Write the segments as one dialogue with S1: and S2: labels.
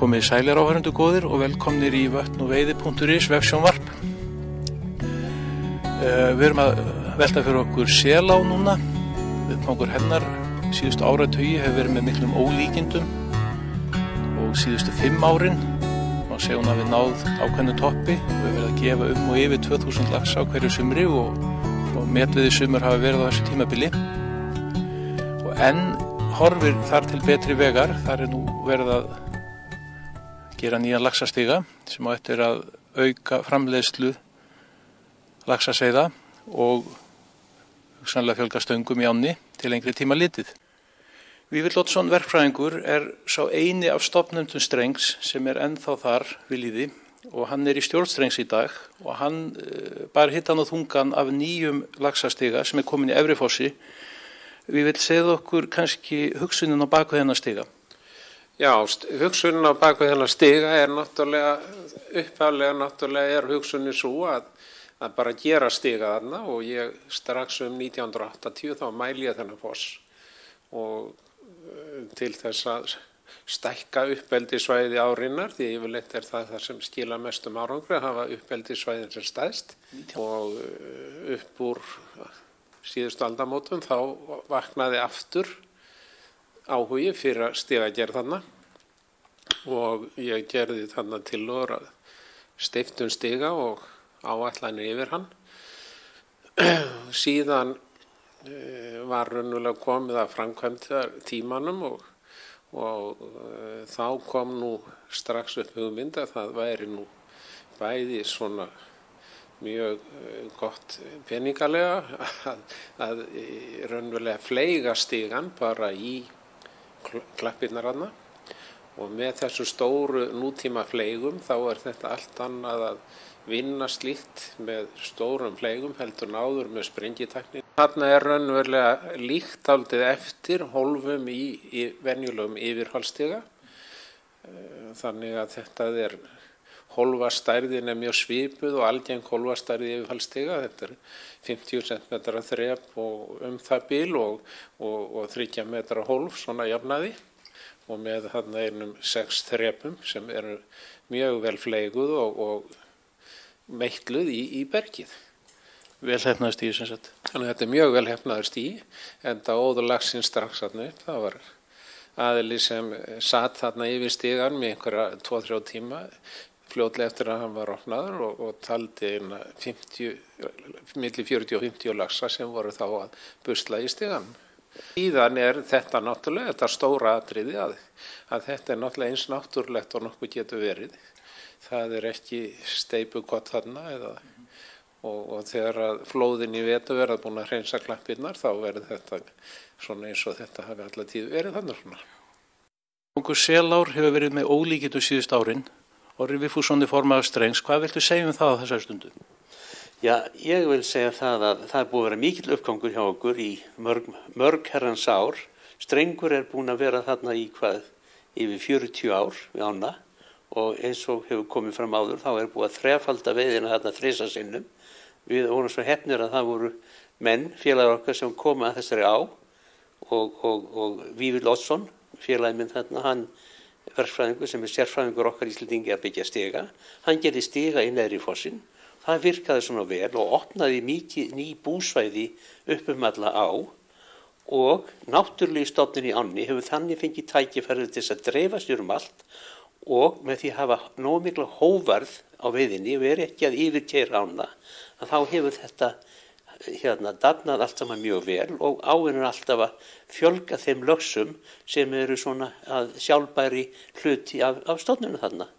S1: Komið sælir áhörundu góðir og velkomnir í vötn-og-veiði.is vefsjónvarp. Við erum að velta fyrir okkur selá núna. Viðgangur hennar síðustu áratugi hefur verið með miklum ólíkindum og síðustu 5 árin má segja hún hafi náð ákveðnu toppi og hefur verið að gefa og yfir 2000 lax á hverju sumri og metviði sumur hafa verið á þessu tímabili. Og enn horfir þar til betri vegar. Þar nú verið að gera nýjan laxastiga sem á eftir að auka framleiðslu laxaseiða og hugsanlega fjölga stöngum í ánni til lengri tíma litið. Vífill Oddsson verkfræðingur sá eini af stofnendum strengs sem ennþá þar við lýði og hann í stjórnstrengs í dag og hann bar hittan og þungan af nýjum laxastiga sem komin í Efrifossi. Vífill, segðu okkur kannski hugsunin á baku þennan stiga.
S2: Já, hugsunin á baku þennan stiga náttúrulega, upphaflega hugsunin svo að bara gera stiga þarna og ég strax 1980 þá mæli ég þennan foss og til þess að stækka uppeldissvæði árinnar því yfirleitt það sem skila mestum árangri að hafa uppeldissvæðin sem stæðst og upp úr síðustu aldamótum þá vaknaði aftur áhugi fyrir að stigagerð þarna og ég gerði þarna tillögur að steyptum stiga og áætlanir yfir hann. Síðan var raunverulega komið að framkvæmda tímanum og þá kom nú strax upp hugmynd að það væri nú bæði svona mjög gott peningalega að raunverulega fleyga stigan bara í klappirnar þarna og með þessu stóru nútíma fleygum þá þetta allt annað að vinna slíkt með stórum fleygum heldur áður með sprengitækni. Þarna raunverulega líkt dálítið eftir hólfum í venjulegum yfirfallsstiga. Þannig að þetta hólfastærðin mjög svipuð og algeng hólfastærð í yfirfallsstiga. Þetta 50 cm þrep og það bil og 30 metra hólf svona jafnaði og með þarna 6 þrepum sem mjög vel fleiguð og meitluð í bergið.
S1: Vel hefnaður stigi sem sagt.
S2: Þannig að þetta mjög vel hefnaður stigi, enda óður laxinn strax þarna upp. Það var aðili sem satt þarna yfir stigan með einhverja 2-3 tíma, fljótlega eftir að hann var opnaður og taldi milli 40 og 50 laxa sem voru þá að busla í stigan. Síðan þetta náttúrulega, þetta stóra atriði að þetta náttúrulega eins náttúrulegt og nokkuð getur verið. Það ekki steypukott þarna og þegar að flóðin í vetur verða búin að hreinsa klappirnar þá verður þetta svona eins og þetta hafi alla tíð verið þannig svona.
S1: Selár hefur verið með ólíkindum síðust árin. Orri Vigfússon formaður strengs. Hvað viltu segja það á þessari stundu?
S3: Já, ég vil segja það að það búið að vera mikill uppgangur hjá okkur í mörg herrans ár. Strengur búin að vera þarna í yfir 40 ár við ána. Og eins og hefur komið fram áður, þá búið að þrefalda veiðina þarna 3 sinnum. Við vorum svo heppnir að það voru menn, félagar okkar sem komu að þessari á og Vífill Oddsson, félagi minn þarna, hann verkfræðingur sem sérfræðingur okkar Íslendingi að byggja stiga. Hann gerði stiga í neðri fossinn. Það virkaði svona vel og opnaði mikið ný búsvæði upp alla á og náttúrulegi stofninn í ánni hefur þannig fengið tækifæri til þess að dreifa sér allt og með því að hafa nógu mikla hóvarð á veiðinni, ekki að yfirkeyra ána, að þá hefur þetta dafnað allt saman mjög vel og ávinnur alltaf að fjölga þeim lögsum sem svona að sjálfbæri hluti af stofnunum þarna.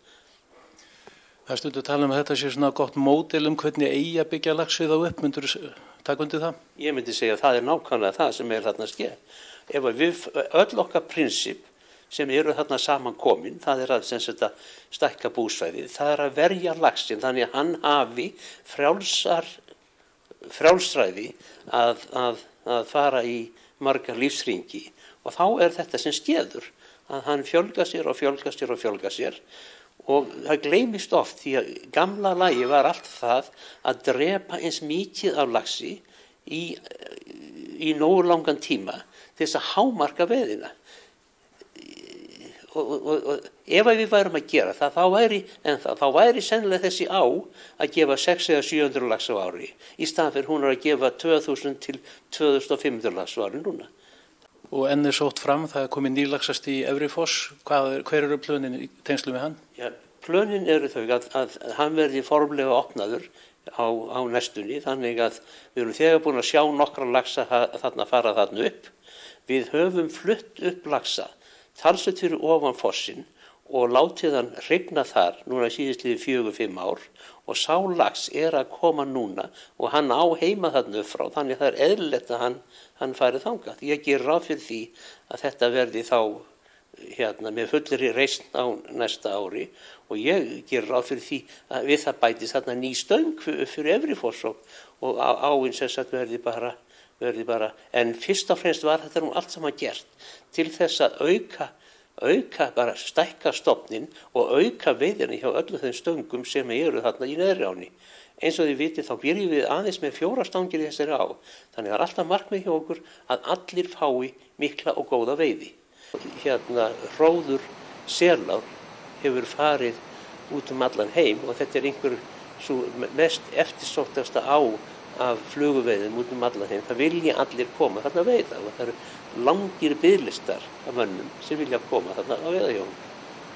S1: Það stundu að tala að þetta sé svona gott módel hvernig eigi að byggja laxveiði á upp, myndur taka undir það?
S3: Ég myndi segja að það nákvæmlega það sem þarna skeið. Ef við öll okkar prinsip sem þarna saman komin, það að stækka búsvæðið, það að verja laxinn þannig að hann hafi frjálsræði að fara í marga lífsringi og þá þetta sem skeður að hann fjölga sér og það gleymist oft því að gamla lagi var allt það að drepa eins mikið af laxi í nógu langan tíma til þess að hámarka veiðina og ef við værum að gera það, þá væri sennilega þessi á að gefa 600 eða 700 lax á ári í stað fyrir hún að gefa 2000 til 2500 lax á ári núna.
S1: Og enn sótt fram, það komið nýlaxast í Efrifoss. Hver eru plönin í tengslum við hann?
S3: Já, plönin eru þau að hann verði formlega opnaður á næstunni, þannig að við erum þegar búin að sjá nokkra laxa þarna fara þarna upp. Við höfum flutt upp laxa talsvert fyrir ofan fossinn og látið hann hrygna þar núna síðastliðið 4-5 ár og sá lax að koma núna og hann á heima þarna upp frá, þannig að það eðlilegt að hann fari þangað. Ég ger ráð fyrir því að þetta verði þá með fullri reisn á næsta ári og ég ger ráð fyrir því að við það bætist þarna ný stöng fyrir Efrifoss og áin sem sagt verði bara, en fyrst og fremst var þetta allt saman gert til þess að auka bara stækka stofnin og auka veiðina hjá öllu þeim stöngum sem eru þarna í neðri ánni. Eins og þið vitið þá byrjum við aðeins með 4 stangir í þessari á, þannig það alltaf markmið hjá okkur að allir fái mikla og góða veiði. Hróður selár hefur farið út allan heim og þetta einhver svo mest eftirsóttasta á af fluguveiðum út allan heim. Það vilja allir koma þarna að veiða og það eru langir biðlistar af mönnum sem vilja koma þarna að veiða hjá honum.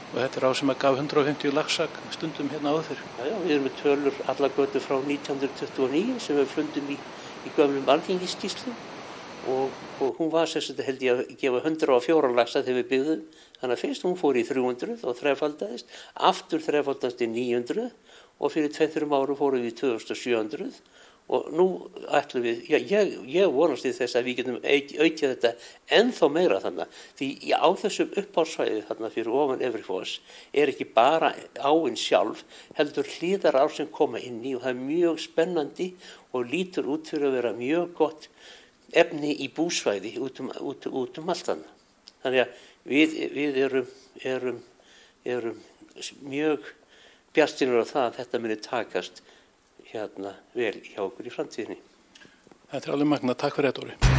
S1: Og þetta á sem að gaf 150 laxa stundum hérna áður fyrr.
S3: Já, við erum með tölur alla götu frá 1929 sem við fundum í gömlum alþingisskýrslum og hún var sérstaklega held ég að gefa 104 laxa þegar við byggðum. Þannig að fyrst hún fór í 300 og þrefaldaðist, aftur þrefaldaðist í 900 og fyrir 2-3 árum fórum við í 2700 og nú ætlum við, ég vonast í þess að við getum aukið þetta ennþá meira þannig. Því á þessum uppáhaldsvæði þarna fyrir ofan Efrifoss ekki bara áin sjálf, heldur hliðarár sem koma inn í og það mjög spennandi og lítur út fyrir að vera mjög gott efni í búsvæði út allt þannig. Þannig að við erum mjög bjartsýnir á það að þetta muni takast vel hjá okkur í framtíðinni.
S1: Þetta alveg magna. Takk fyrir þetta, Óri.